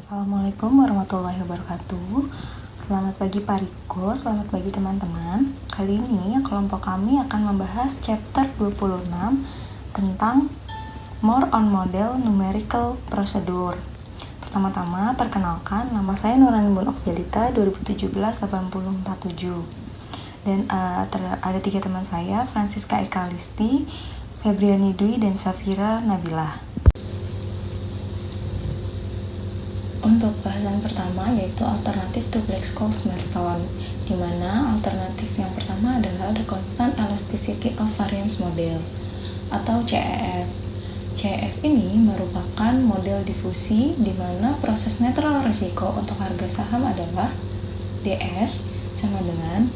Assalamualaikum warahmatullahi wabarakatuh. Selamat pagi Pak Riko, selamat pagi teman-teman. Kali ini kelompok kami akan membahas chapter 26 tentang More on Model Numerical Procedure. Pertama-tama, perkenalkan, nama saya Nurani Bunokvilita, 2017-8047. Dan ada 3 teman saya, Francisca Ekalisti, Febriani Dwi, dan Safira Nabilah. Untuk bahasan pertama yaitu alternatif to Black-Scholes-Merton, di mana alternatif yang pertama adalah the constant elasticity of variance model atau CEF. CEF ini merupakan model difusi di mana proses netral risiko untuk harga saham adalah DS sama dengan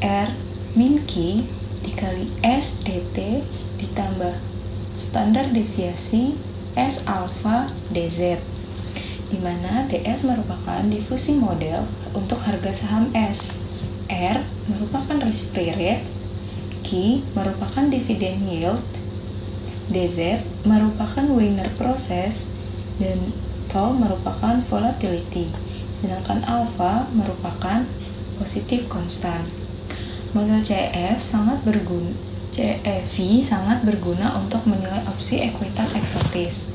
R min Q dikali S DT ditambah standar deviasi S alpha DZ, di mana DS merupakan difusi model untuk harga saham S, R merupakan risk-free rate, Q merupakan dividend yield, DZ merupakan winner process, dan tau merupakan volatility, sedangkan alpha merupakan positive constant. Model CEV sangat berguna untuk menilai opsi ekuitas eksotis.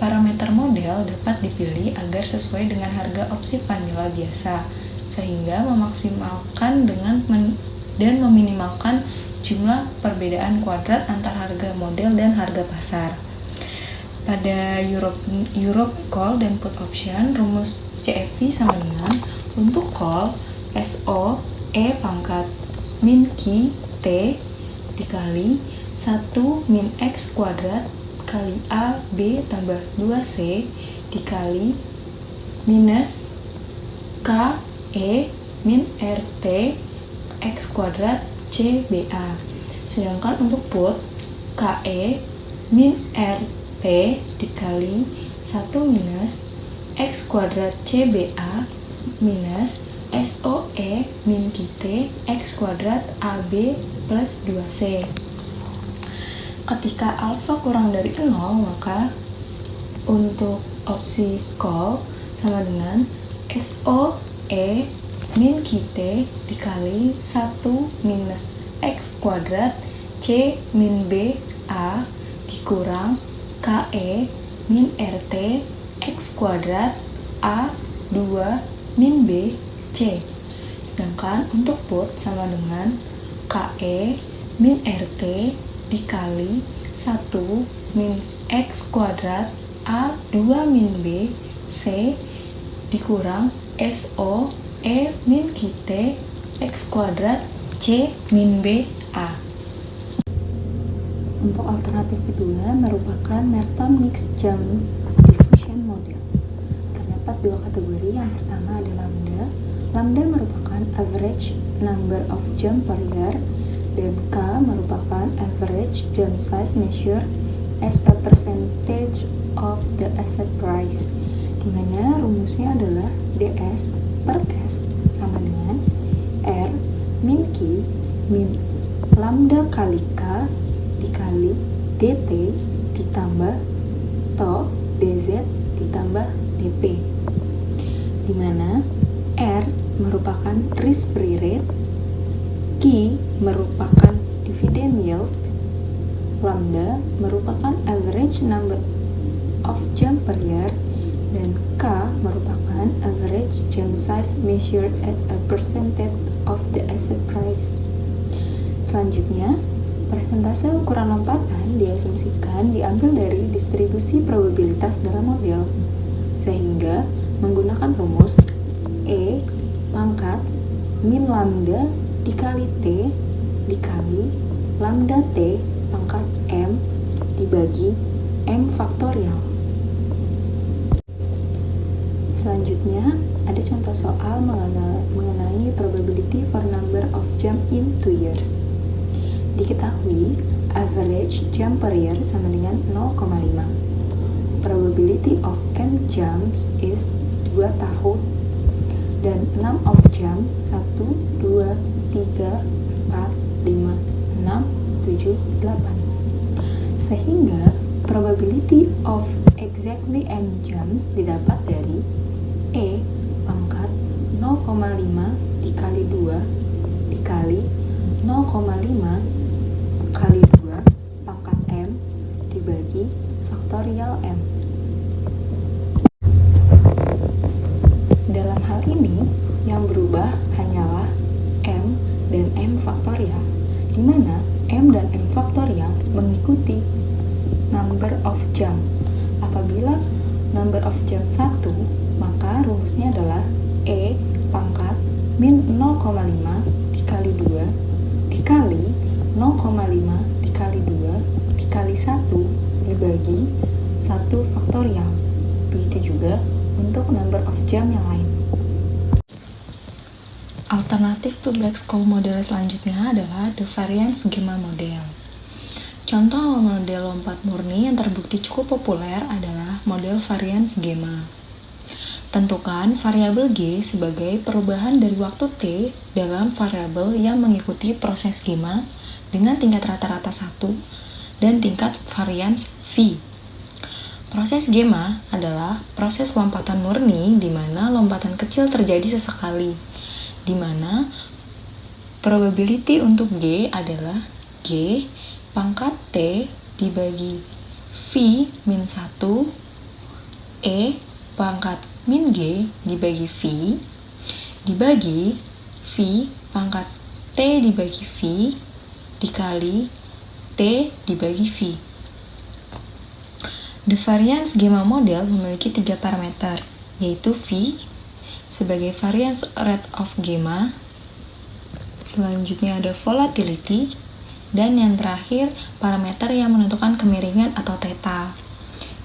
Parameter model dapat dipilih agar sesuai dengan harga opsi vanilla biasa, sehingga memaksimalkan dan meminimalkan jumlah perbedaan kuadrat antar harga model dan harga pasar. Pada Europe call dan put option, rumus CFV sama dengan untuk call SO E pangkat min Q T dikali 1 min X kuadrat kali A, B tambah 2C dikali minus K, E, min RT, X kuadrat, C, BA. Sedangkan untuk put, KE, min RT dikali 1 minus X kuadrat, C, BA minus SOE, min QT, X kuadrat, AB plus 2C. Ketika alpha kurang dari 0, maka untuk opsi call sama dengan SOE min QT dikali 1 minus X kuadrat C min B A dikurang KE min RT X kuadrat A 2 min B C. Sedangkan untuk put sama dengan KE min RT dikali 1 min X kuadrat A 2 min B C dikurang SO E min QT X kuadrat C min B A. Untuk alternatif kedua merupakan Merton Mixed Jump Diffusion Model. Terdapat 2 kategori, yang pertama adalah lambda. Lambda merupakan average number of jump per year, dan K merupakan average jump size measured as a percentage of the asset price, di mana rumusnya adalah DS per S sama dengan R min Q min lambda kali K dikali DT ditambah tau DZ ditambah DP, di mana R merupakan risk-free rate, Q merupakan dividend yield, lambda merupakan average number of jump per year, dan K merupakan average jump size measured as a percentage of the asset price. Selanjutnya, persentase ukuran lompatan diasumsikan diambil dari distribusi probabilitas dalam model, sehingga menggunakan rumus E pangkat min lambda dikali T dikali lambda T pangkat M dibagi M faktorial. Selanjutnya, ada contoh soal mengenai probability for number of jump in 2 years. Diketahui, average jump per year sama dengan 0,5. Probability of M jumps is 2 tahun, dan 6 of jump 1, 2, 3, 4, 5, 6, 7, 8. Sehingga probability of exactly M jumps didapat dari dikali 2 dikali 0,5 kali 2 pangkat M dibagi faktorial M. Dalam hal ini, yang berubah hanyalah M dan M faktorial, di mana M dan M faktorial mengikuti number of jump. Apabila number of jump 1, maka rumusnya adalah E pangkat min 0,5 dikali 2 dikali 0,5 dikali 2 dikali 1 dibagi 1 faktorial. Begitu juga untuk number of jump yang lain. Alternatif to Black-Scholes model selanjutnya adalah the variance gamma model. Contoh model lompat murni yang terbukti cukup populer adalah model variance gamma. Tentukan variabel G sebagai perubahan dari waktu T dalam variabel yang mengikuti proses gamma dengan tingkat rata-rata 1 dan tingkat variance V. Proses gamma adalah proses lompatan murni di mana lompatan kecil terjadi sesekali, di mana probability untuk G adalah G pangkat T dibagi V min 1 E pangkat min G dibagi V dibagi V pangkat T dibagi V dikali T dibagi V. The variance gamma model memiliki 3 parameter, yaitu V sebagai variance rate of gamma, selanjutnya ada volatility, dan yang terakhir parameter yang menentukan kemiringan atau theta,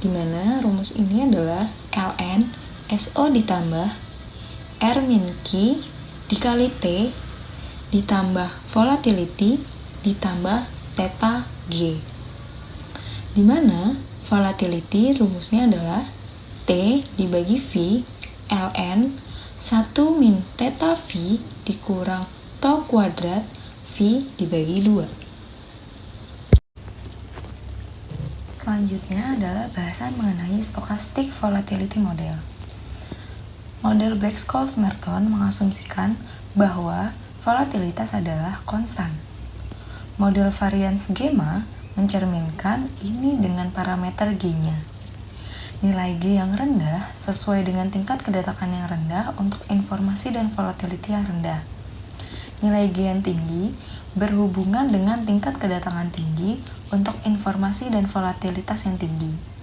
di mana rumus ini adalah ln SO ditambah R min Q dikali T ditambah volatility ditambah theta G, di mana volatility rumusnya adalah T dibagi V ln 1 min theta V dikurang tau kuadrat V dibagi 2. Selanjutnya adalah bahasan mengenai stochastic volatility model. Model Black-Scholes-Merton mengasumsikan bahwa volatilitas adalah konstan. Model variance gamma mencerminkan ini dengan parameter G-nya. Nilai G yang rendah sesuai dengan tingkat kedatangan yang rendah untuk informasi dan volatility yang rendah. Nilai G yang tinggi berhubungan dengan tingkat kedatangan tinggi untuk informasi dan volatilitas yang tinggi.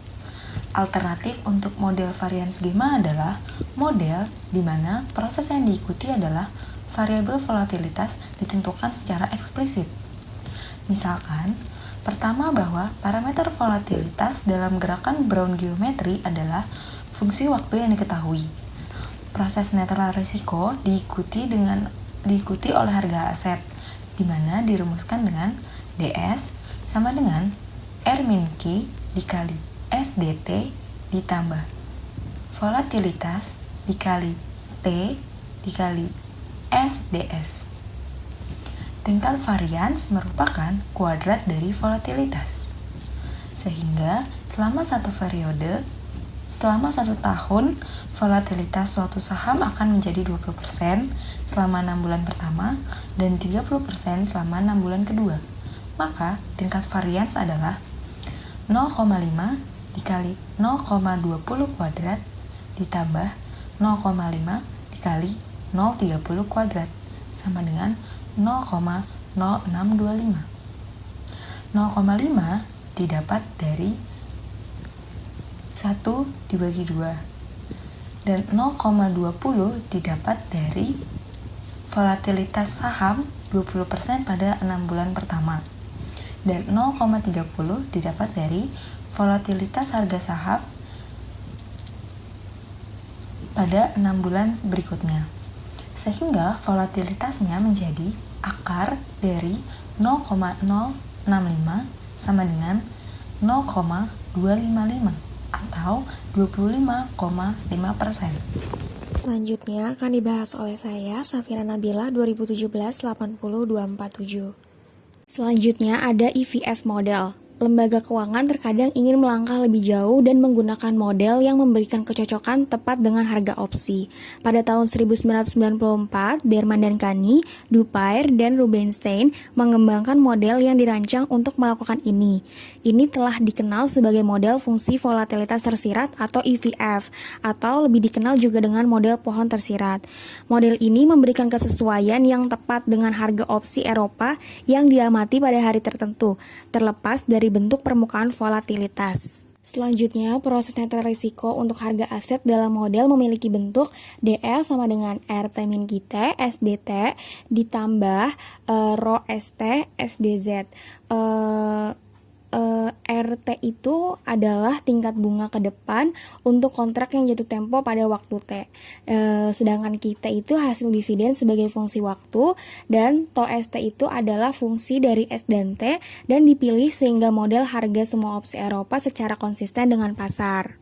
Alternatif untuk model variance gamma adalah model di mana proses yang diikuti adalah variabel volatilitas ditentukan secara eksplisit. Misalkan, pertama bahwa parameter volatilitas dalam gerakan Brown geometry adalah fungsi waktu yang diketahui. Proses netral risiko diikuti oleh harga aset, di mana dirumuskan dengan DS sama dengan R min Q dikali SDT ditambah volatilitas dikali T dikali SDS. Tingkat varians merupakan kuadrat dari volatilitas. Sehingga selama satu tahun, volatilitas suatu saham akan menjadi 20% selama 6 bulan pertama dan 30% selama 6 bulan kedua. Maka tingkat varians adalah 0,5 dikali 0,20 kuadrat ditambah 0,5 dikali 0,30 kuadrat sama dengan 0,0625. 0,5 didapat dari 1 dibagi 2 dan 0,20 didapat dari volatilitas saham 20% pada 6 bulan pertama dan 0,30 didapat dari volatilitas harga saham pada 6 bulan berikutnya. Sehingga volatilitasnya menjadi akar dari 0,065 sama dengan 0,255 atau 25,5%. Selanjutnya akan dibahas oleh saya, Safira Nabila, 2017-80247. Selanjutnya ada EVF model. lembaga keuangan terkadang ingin melangkah lebih jauh dan menggunakan model yang memberikan kecocokan tepat dengan harga opsi. Pada tahun 1994, Derman dan Kani, Dupair, dan Rubinstein mengembangkan model yang dirancang untuk melakukan ini. Ini telah dikenal sebagai model fungsi volatilitas tersirat atau EVF, atau lebih dikenal juga dengan model pohon tersirat. Model ini memberikan kesesuaian yang tepat dengan harga opsi Eropa yang diamati pada hari tertentu, terlepas dari bentuk permukaan volatilitas. Selanjutnya, proses netral risiko untuk harga aset dalam model memiliki bentuk DL sama dengan RT min QT, SDT, ditambah Rho ST, SDZ. RT itu adalah tingkat bunga ke depan untuk kontrak yang jatuh tempo pada waktu T. Sedangkan QT itu hasil dividen sebagai fungsi waktu, dan TO ST itu adalah fungsi dari S dan T, dan dipilih sehingga model harga semua opsi Eropa secara konsisten dengan pasar.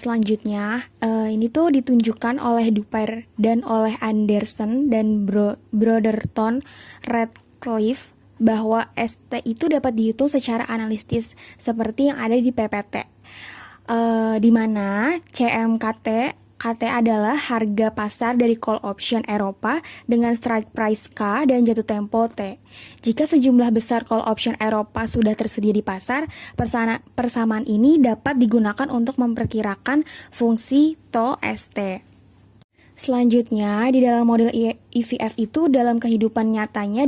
Selanjutnya, ini tuh ditunjukkan oleh Dupair dan oleh Anderson dan Brotherton Radcliffe bahwa ST itu dapat dihitung secara analitis seperti yang ada di PPT, di mana CMKT adalah harga pasar dari call option Eropa dengan strike price K dan jatuh tempo T. Jika sejumlah besar call option Eropa sudah tersedia di pasar, persamaan ini dapat digunakan untuk memperkirakan fungsi TO ST. Selanjutnya, di dalam model EVF itu dalam kehidupan nyatanya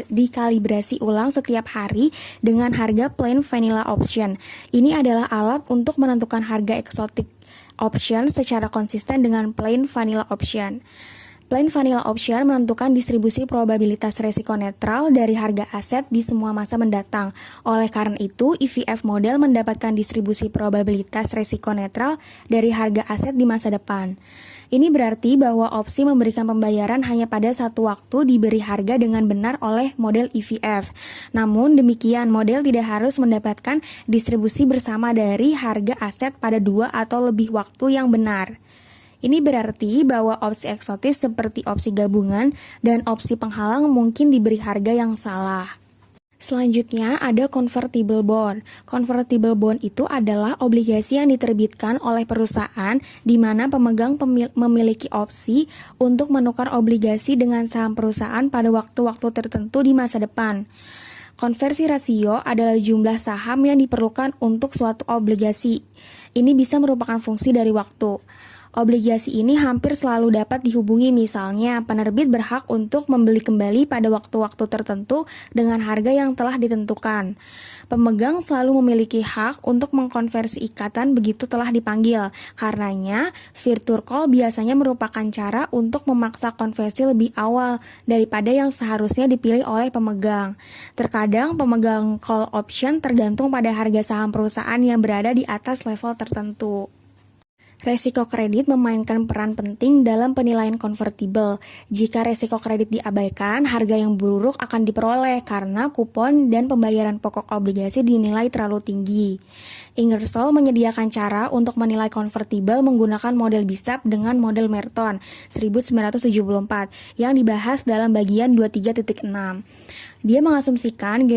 dikalibrasi ulang setiap hari dengan harga plain vanilla option. Ini adalah alat untuk menentukan harga exotic option secara konsisten dengan plain vanilla option. Plain vanilla option menentukan distribusi probabilitas resiko netral dari harga aset di semua masa mendatang. Oleh karena itu, EVF model mendapatkan distribusi probabilitas resiko netral dari harga aset di masa depan. Ini berarti bahwa opsi memberikan pembayaran hanya pada satu waktu diberi harga dengan benar oleh model EVF. Namun demikian, model tidak harus mendapatkan distribusi bersama dari harga aset pada 2 atau lebih waktu yang benar. Ini berarti bahwa opsi eksotis seperti opsi gabungan dan opsi penghalang mungkin diberi harga yang salah. Selanjutnya ada convertible bond. Convertible bond itu adalah obligasi yang diterbitkan oleh perusahaan di mana pemegang memiliki opsi untuk menukar obligasi dengan saham perusahaan pada waktu-waktu tertentu di masa depan. Konversi rasio adalah jumlah saham yang diperlukan untuk suatu obligasi. Ini bisa merupakan fungsi dari waktu. Obligasi ini hampir selalu dapat dihubungi, misalnya penerbit berhak untuk membeli kembali pada waktu-waktu tertentu dengan harga yang telah ditentukan. Pemegang selalu memiliki hak untuk mengkonversi ikatan begitu telah dipanggil. Karenanya, virtual call biasanya merupakan cara untuk memaksa konversi lebih awal daripada yang seharusnya dipilih oleh pemegang. Terkadang pemegang call option tergantung pada harga saham perusahaan yang berada di atas level tertentu. Resiko kredit memainkan peran penting dalam penilaian konvertibel. Jika resiko kredit diabaikan, harga yang buruk akan diperoleh karena kupon dan pembayaran pokok obligasi dinilai terlalu tinggi. Ingersoll menyediakan cara untuk menilai konvertibel menggunakan model BISAP dengan model Merton 1974 yang dibahas dalam bagian 23.6. Dia mengasumsikan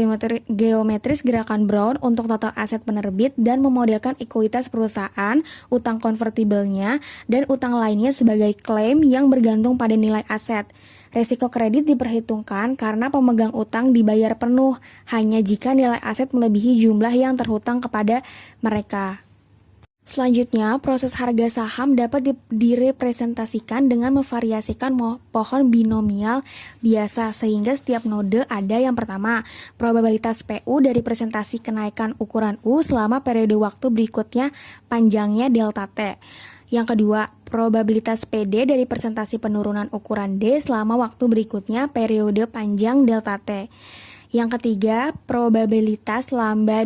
geometris gerakan Brown untuk total aset penerbit dan memodelkan ekuitas perusahaan, utang konvertibelnya, dan utang lainnya sebagai klaim yang bergantung pada nilai aset. Resiko kredit diperhitungkan karena pemegang utang dibayar penuh hanya jika nilai aset melebihi jumlah yang terhutang kepada mereka. Selanjutnya, proses harga saham dapat direpresentasikan dengan memvariasikan pohon binomial biasa sehingga setiap node ada yang pertama, probabilitas PU dari presentasi kenaikan ukuran U selama periode waktu berikutnya panjangnya delta T. Yang kedua, probabilitas PD dari presentasi penurunan ukuran D selama waktu berikutnya periode panjang delta T. Yang ketiga, probabilitas lambda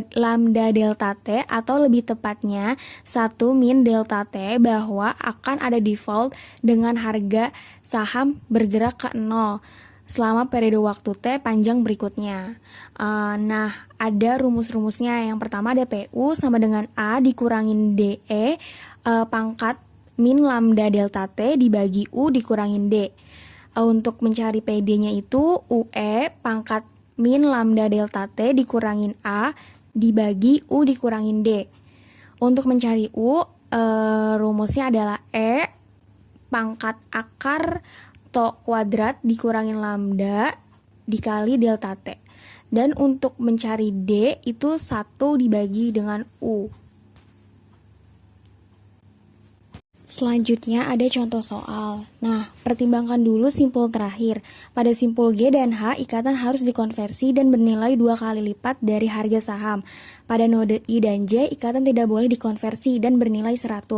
delta T atau lebih tepatnya 1 min delta T bahwa akan ada default dengan harga saham bergerak ke 0 selama periode waktu T panjang berikutnya. Nah, ada rumus-rumusnya. Yang pertama ada PU sama dengan A dikurangin DE pangkat min lambda delta T dibagi U dikurangin D. Untuk mencari PD-nya itu UE pangkat min lambda delta T dikurangin A dibagi U dikurangin D. Untuk mencari U, rumusnya adalah E pangkat akar to kuadrat dikurangin lambda dikali delta T. Dan untuk mencari D itu 1 dibagi dengan U. Selanjutnya ada contoh soal. Nah, pertimbangkan dulu simpul terakhir. Pada simpul G dan H, ikatan harus dikonversi dan bernilai 2 kali lipat dari harga saham. Pada node I dan J, ikatan tidak boleh dikonversi dan bernilai 100.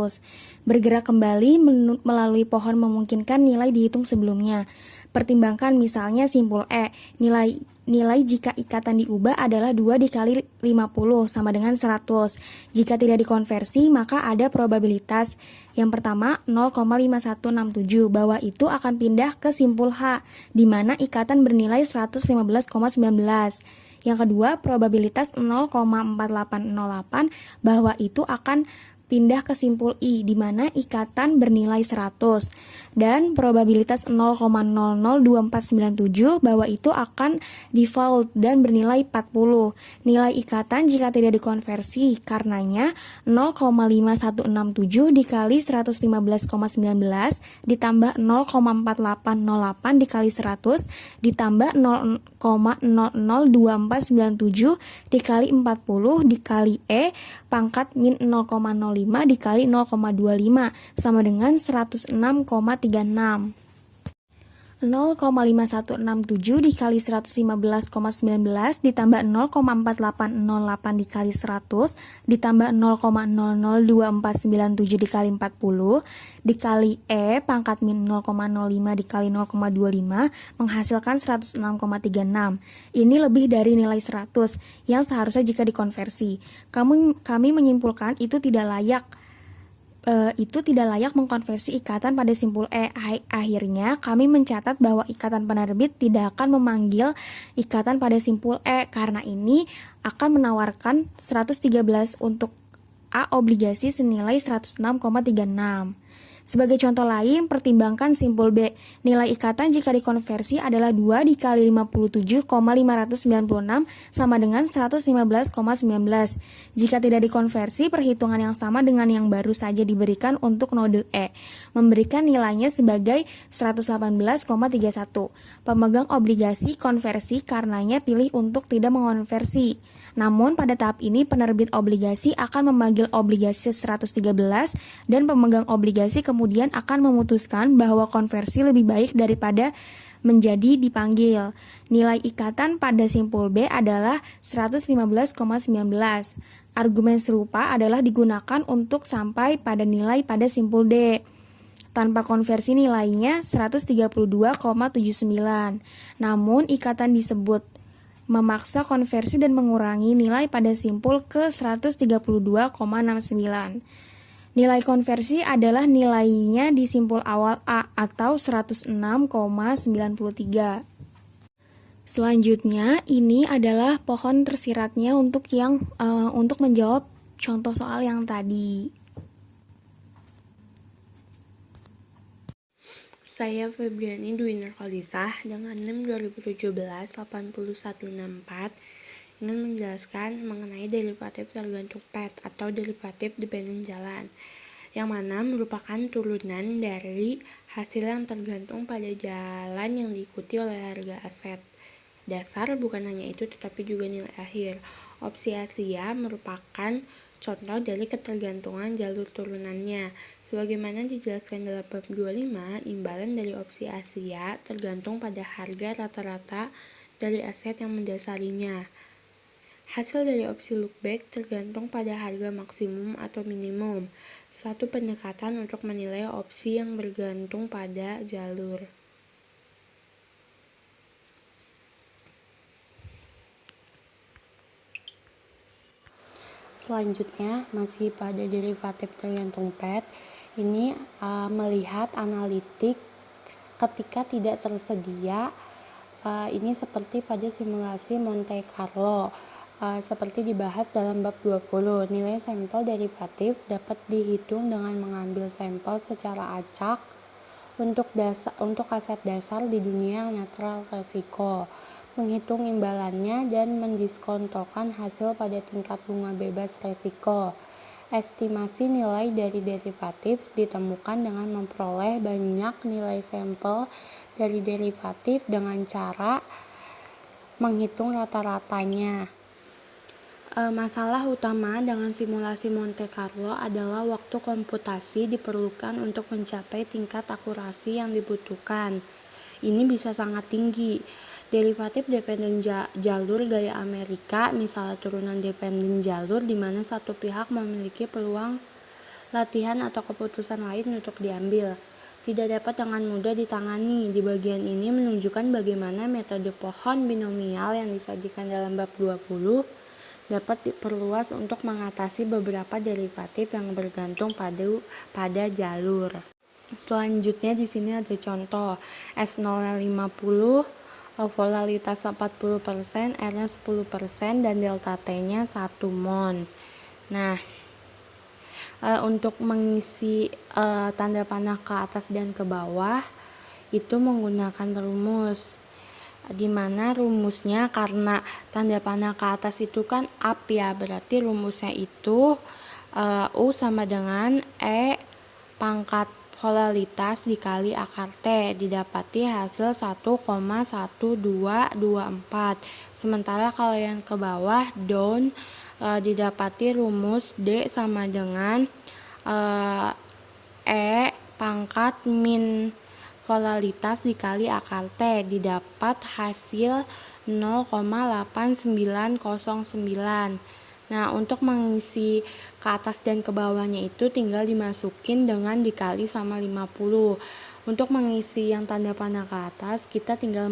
Bergerak kembali melalui pohon memungkinkan nilai dihitung sebelumnya. Pertimbangkan misalnya simpul E, nilai jika ikatan diubah adalah 2 dikali 50 sama dengan 100. Jika tidak dikonversi, maka ada probabilitas. Yang pertama 0,5167 bahwa itu akan pindah ke simpul H, di mana ikatan bernilai 115,19. Yang kedua, probabilitas 0,4808 bahwa itu akan pindah ke simpul I, di mana ikatan bernilai 100. Dan probabilitas 0,002497 bahwa itu akan default dan bernilai 40. Nilai ikatan jika tidak dikonversi, karenanya 0,5167 dikali 115,19 ditambah 0,4808 dikali 100 ditambah 0,002497 dikali 40 dikali E pangkat min 0,05 dikali 0,25 sama dengan 106,36. 0,5167 dikali 115,19 ditambah 0,4808 dikali 100 ditambah 0,002497 dikali 40 dikali E pangkat min 0,05 dikali 0,25 menghasilkan 106,36. Ini lebih dari nilai 100 yang seharusnya jika dikonversi. Kami menyimpulkan itu tidak layak mengkonversi ikatan pada simpul E. Akhirnya, kami mencatat bahwa ikatan penerbit tidak akan memanggil ikatan pada simpul E, karena ini akan menawarkan 113 untuk A obligasi senilai 106,36. Sebagai contoh lain, pertimbangkan simpul B. Nilai ikatan jika dikonversi adalah 2 dikali 57,596 sama dengan 115,19. Jika tidak dikonversi, perhitungan yang sama dengan yang baru saja diberikan untuk node E, memberikan nilainya sebagai 118,31. Pemegang obligasi konversi karenanya pilih untuk tidak mengonversi. Namun pada tahap ini penerbit obligasi akan memanggil obligasi 113 dan pemegang obligasi kemudian akan memutuskan bahwa konversi lebih baik daripada menjadi dipanggil. Nilai ikatan pada simpul B adalah 115,19. Argumen serupa adalah digunakan untuk sampai pada nilai pada simpul D. Tanpa konversi nilainya 132,79. Namun ikatan disebut memaksa konversi dan mengurangi nilai pada simpul ke 132,69. Nilai konversi adalah nilainya di simpul awal A atau 106,93. Selanjutnya, ini adalah pohon tersiratnya untuk menjawab contoh soal yang tadi. Saya Febriani Dwi Nurkhalisah dengan NIM 2017-8164 ingin menjelaskan mengenai derivatif tergantung path atau derivatif dependent jalan, yang mana merupakan turunan dari hasil yang tergantung pada jalan yang diikuti oleh harga aset dasar. Bukan hanya itu, tetapi juga nilai akhir. Opsi Asia merupakan contoh dari ketergantungan jalur turunannya. Sebagaimana dijelaskan dalam bab 25, imbalan dari opsi Asia tergantung pada harga rata-rata dari aset yang mendasarinya. Hasil dari opsi lookback tergantung pada harga maksimum atau minimum. Satu pendekatan untuk menilai opsi yang bergantung pada jalur. Selanjutnya, masih pada derivatif tergantung path, ini melihat analitik ketika tidak tersedia. Ini seperti pada simulasi Monte Carlo, seperti dibahas dalam bab 20. Nilai sampel derivatif dapat dihitung dengan mengambil sampel secara acak untuk aset dasar di dunia yang netral resiko. menghitung imbalannya, dan mendiskontokan hasil pada tingkat bunga bebas resiko. Estimasi nilai dari derivatif ditemukan dengan memperoleh banyak nilai sampel dari derivatif dengan cara menghitung rata-ratanya. Masalah utama dengan simulasi Monte Carlo adalah waktu komputasi diperlukan untuk mencapai tingkat akurasi yang dibutuhkan. Ini bisa sangat tinggi. Derivatif dependen jalur gaya Amerika, misalnya turunan dependen jalur di mana satu pihak memiliki peluang latihan atau keputusan lain untuk diambil, tidak dapat dengan mudah ditangani. Di bagian ini menunjukkan bagaimana metode pohon binomial yang disajikan dalam bab 20 dapat diperluas untuk mengatasi beberapa derivatif yang bergantung pada jalur. Selanjutnya di sini ada contoh S0-nya 50, volatilitas 40%, R-nya 10%, dan delta T-nya 1 mol. Nah, untuk mengisi tanda panah ke atas dan ke bawah itu menggunakan rumus, dimana rumusnya karena tanda panah ke atas itu kan up ya, berarti rumusnya itu U sama dengan E pangkat volatilitas dikali akar T, didapati hasil 1,1224. Sementara kalau yang ke bawah down didapati rumus D sama dengan E pangkat min volatilitas dikali akar T, didapat hasil 0,8909. Nah, untuk mengisi ke atas dan ke bawahnya itu tinggal dimasukin dengan dikali sama 50. Untuk mengisi yang tanda panah ke atas, kita tinggal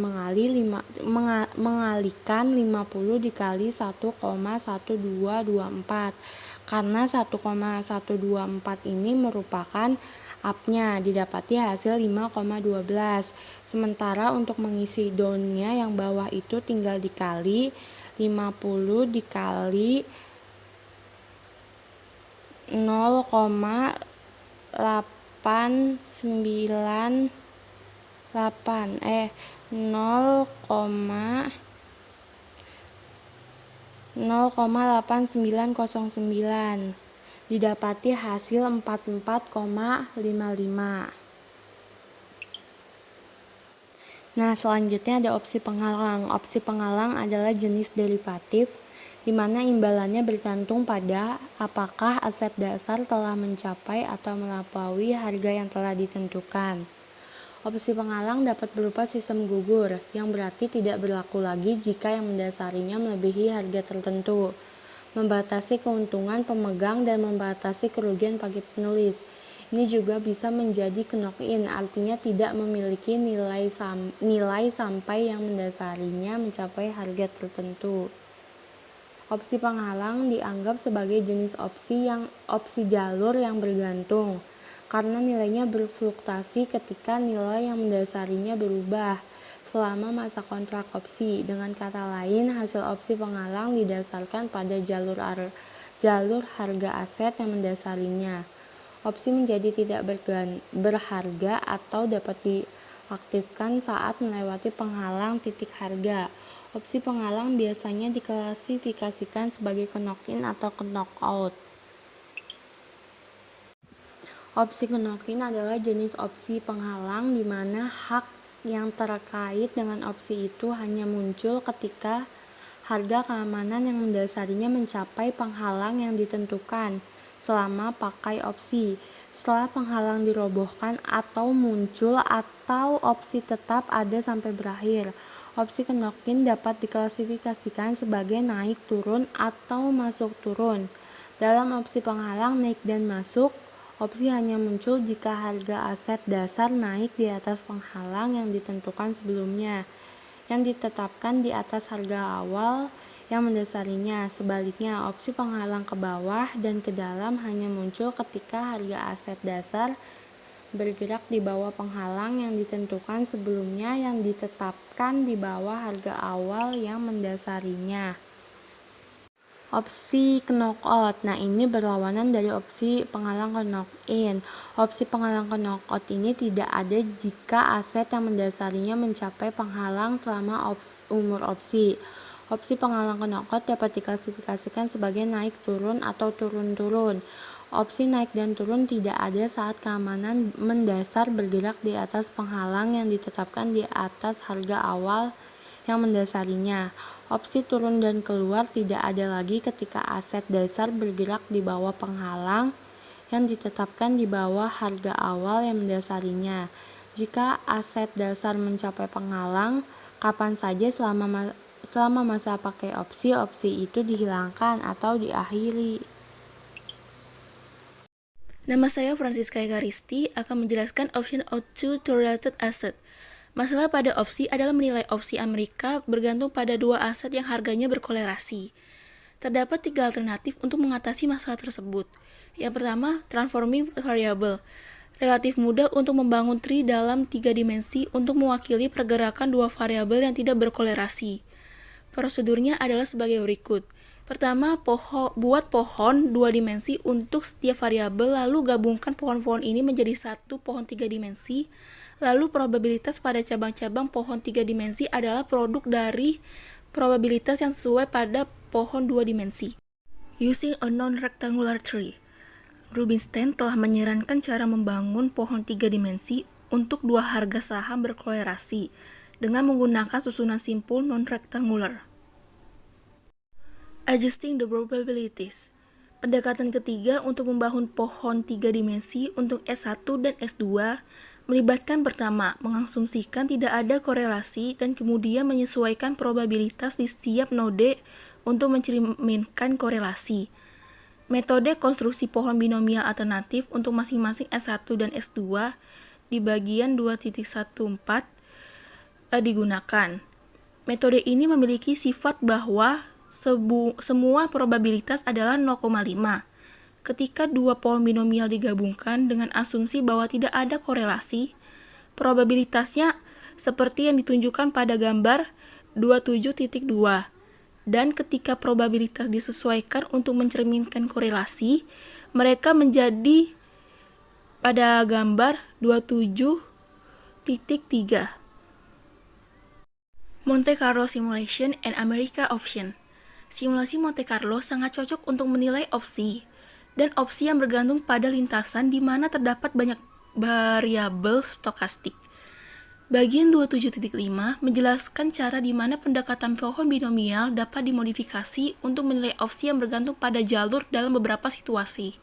mengalihkan 50 dikali 1,1224. Karena 1,124 ini merupakan up-nya, didapati hasil 5,12. Sementara untuk mengisi down-nya yang bawah itu tinggal dikali 50 dikali 0,8909 didapati hasil 44,55. Nah, selanjutnya ada opsi penghalang. Opsi penghalang adalah jenis derivatif di mana imbalannya bergantung pada apakah aset dasar telah mencapai atau melampaui harga yang telah ditentukan. Opsi penghalang dapat berupa sistem gugur, yang berarti tidak berlaku lagi jika yang mendasarinya melebihi harga tertentu, membatasi keuntungan pemegang dan membatasi kerugian bagi penulis. Ini juga bisa menjadi knock-in, artinya tidak memiliki nilai sampai yang mendasarinya mencapai harga tertentu. Opsi penghalang dianggap sebagai jenis opsi jalur yang bergantung, karena nilainya berfluktuasi ketika nilai yang mendasarinya berubah selama masa kontrak opsi. Dengan kata lain, hasil opsi penghalang didasarkan pada jalur harga aset yang mendasarinya. Opsi menjadi tidak berharga atau dapat diaktifkan saat melewati penghalang titik harga. Opsi penghalang biasanya diklasifikasikan sebagai knock-in atau knock-out. Opsi knock-in adalah jenis opsi penghalang di mana hak yang terkait dengan opsi itu hanya muncul ketika harga keamanan yang mendasarinya mencapai penghalang yang ditentukan selama pakai opsi. Setelah penghalang dirobohkan atau muncul atau opsi tetap ada sampai berakhir. Opsi knock-in dapat diklasifikasikan sebagai naik turun atau masuk turun. Dalam opsi penghalang naik dan masuk, opsi hanya muncul jika harga aset dasar naik di atas penghalang yang ditentukan sebelumnya, yang ditetapkan di atas harga awal yang mendasarinya. Sebaliknya, opsi penghalang ke bawah dan ke dalam hanya muncul ketika harga aset dasar bergerak di bawah penghalang yang ditentukan sebelumnya yang ditetapkan di bawah harga awal yang mendasarinya. Opsi knockout. Nah, ini berlawanan dari opsi penghalang knock-in. Opsi penghalang knockout ini tidak ada jika aset yang mendasarinya mencapai penghalang selama umur opsi. Opsi penghalang knockout dapat diklasifikasikan sebagai naik turun atau turun-turun. Opsi naik dan turun tidak ada saat keamanan mendasar bergerak di atas penghalang yang ditetapkan di atas harga awal yang mendasarinya. Opsi turun dan keluar tidak ada lagi ketika aset dasar bergerak di bawah penghalang yang ditetapkan di bawah harga awal yang mendasarinya. Jika aset dasar mencapai penghalang, kapan saja selama masa pakai opsi itu dihilangkan atau diakhiri. Nama saya Francisca Ekaristi akan menjelaskan option of two related asset. Masalah pada opsi adalah menilai opsi Amerika bergantung pada dua aset yang harganya berkolerasi. Terdapat 3 alternatif untuk mengatasi masalah tersebut. Yang pertama, transforming variable. Relatif mudah untuk membangun tree dalam 3 dimensi untuk mewakili pergerakan dua variabel yang tidak berkolerasi. Prosedurnya adalah sebagai berikut. Pertama, buat pohon 2 dimensi untuk setiap variabel, lalu gabungkan pohon-pohon ini menjadi satu pohon 3 dimensi. Lalu probabilitas pada cabang-cabang pohon 3 dimensi adalah produk dari probabilitas yang sesuai pada pohon 2 dimensi. Using a non-rectangular tree, Rubinstein telah menyarankan cara membangun pohon 3 dimensi untuk dua harga saham berkolerasi dengan menggunakan susunan simpul non-rectangular. Adjusting the probabilities. Pendekatan ketiga untuk membangun pohon 3 dimensi untuk S1 dan S2 melibatkan pertama, mengasumsikan tidak ada korelasi dan kemudian menyesuaikan probabilitas di setiap node untuk mencerminkan korelasi. Metode konstruksi pohon binomial alternatif untuk masing-masing S1 dan S2 di bagian 2.14 digunakan. Metode ini memiliki sifat bahwa semua probabilitas adalah 0,5. Ketika dua pohon binomial digabungkan dengan asumsi bahwa tidak ada korelasi, probabilitasnya seperti yang ditunjukkan pada gambar 27.2. Dan ketika probabilitas disesuaikan untuk mencerminkan korelasi, mereka menjadi pada gambar 27.3. Monte Carlo Simulation and America Option. Simulasi Monte Carlo sangat cocok untuk menilai opsi, dan opsi yang bergantung pada lintasan di mana terdapat banyak variabel stokastik. Bagian 27.5 menjelaskan cara di mana pendekatan pohon binomial dapat dimodifikasi untuk menilai opsi yang bergantung pada jalur dalam beberapa situasi.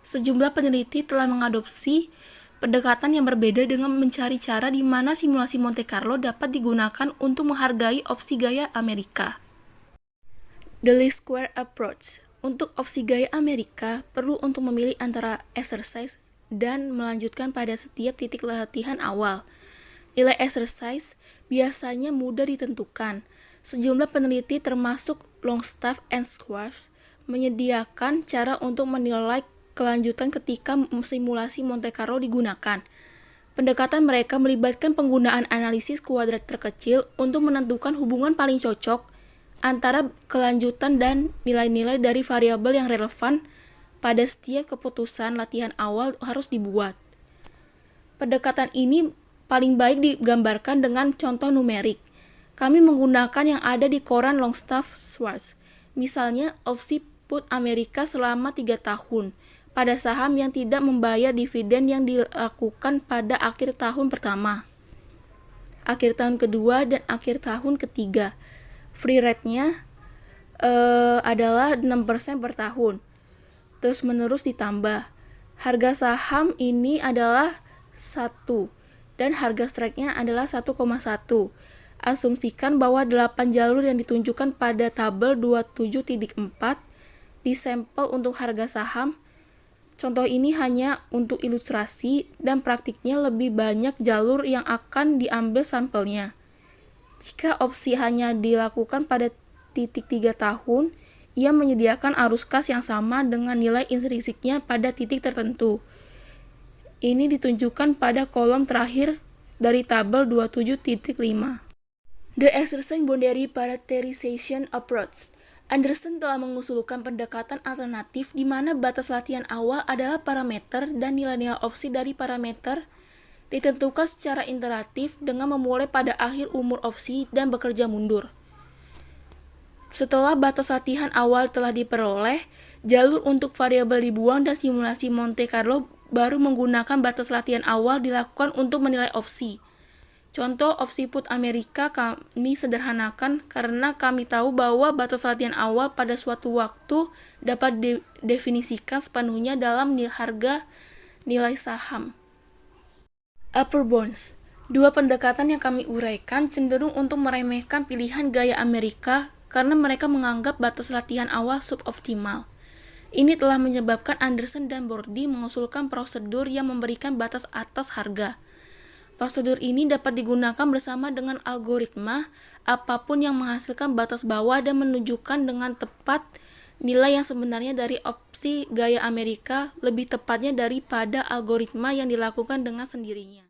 Sejumlah peneliti telah mengadopsi pendekatan yang berbeda dengan mencari cara di mana simulasi Monte Carlo dapat digunakan untuk menghargai opsi gaya Amerika. The least square approach. Untuk opsi gaya Amerika, perlu untuk memilih antara exercise dan melanjutkan pada setiap titik latihan awal. Nilai exercise biasanya mudah ditentukan. Sejumlah peneliti termasuk Longstaff and Schwartz menyediakan cara untuk menilai kelanjutan ketika simulasi Monte Carlo digunakan. Pendekatan mereka melibatkan penggunaan analisis kuadrat terkecil untuk menentukan hubungan paling cocok antara kelanjutan dan nilai-nilai dari variabel yang relevan pada setiap keputusan latihan awal harus dibuat. Pendekatan ini paling baik digambarkan dengan contoh numerik. Kami menggunakan yang ada di koran Longstaff Schwartz. Misalnya, opsi put Amerika selama 3 tahun pada saham yang tidak membayar dividen yang dilakukan pada akhir tahun pertama, akhir tahun kedua, dan akhir tahun ketiga. Free rate-nya adalah 6% per tahun. Terus menerus ditambah. Harga saham ini adalah 1 dan harga strike-nya adalah 1,1. Asumsikan bahwa 8 jalur yang ditunjukkan pada tabel 27.4 disampel untuk harga saham. Contoh ini hanya untuk ilustrasi dan praktiknya lebih banyak jalur yang akan diambil sampelnya. Jika opsi hanya dilakukan pada titik 3 tahun, ia menyediakan arus kas yang sama dengan nilai intrinsiknya pada titik tertentu. Ini ditunjukkan pada kolom terakhir dari tabel 27.5. The exercise boundary parameterization approach. Anderson telah mengusulkan pendekatan alternatif di mana batas latihan awal adalah parameter dan nilai-nilai opsi dari parameter ditentukan secara iteratif dengan memulai pada akhir umur opsi dan bekerja mundur. Setelah batas latihan awal telah diperoleh, jalur untuk variabel dibuang dan simulasi Monte Carlo baru menggunakan batas latihan awal dilakukan untuk menilai opsi. Contoh opsi put Amerika kami sederhanakan karena kami tahu bahwa batas latihan awal pada suatu waktu dapat didefinisikan sepenuhnya dalam harga nilai saham. Upper bounds. Dua pendekatan yang kami uraikan cenderung untuk meremehkan pilihan gaya Amerika karena mereka menganggap batas latihan awal suboptimal. Ini telah menyebabkan Anderson dan Bordi mengusulkan prosedur yang memberikan batas atas harga. Prosedur ini dapat digunakan bersama dengan algoritma apapun yang menghasilkan batas bawah dan menunjukkan dengan tepat nilai yang sebenarnya dari opsi gaya Amerika, lebih tepatnya daripada algoritma yang dilakukan dengan sendirinya.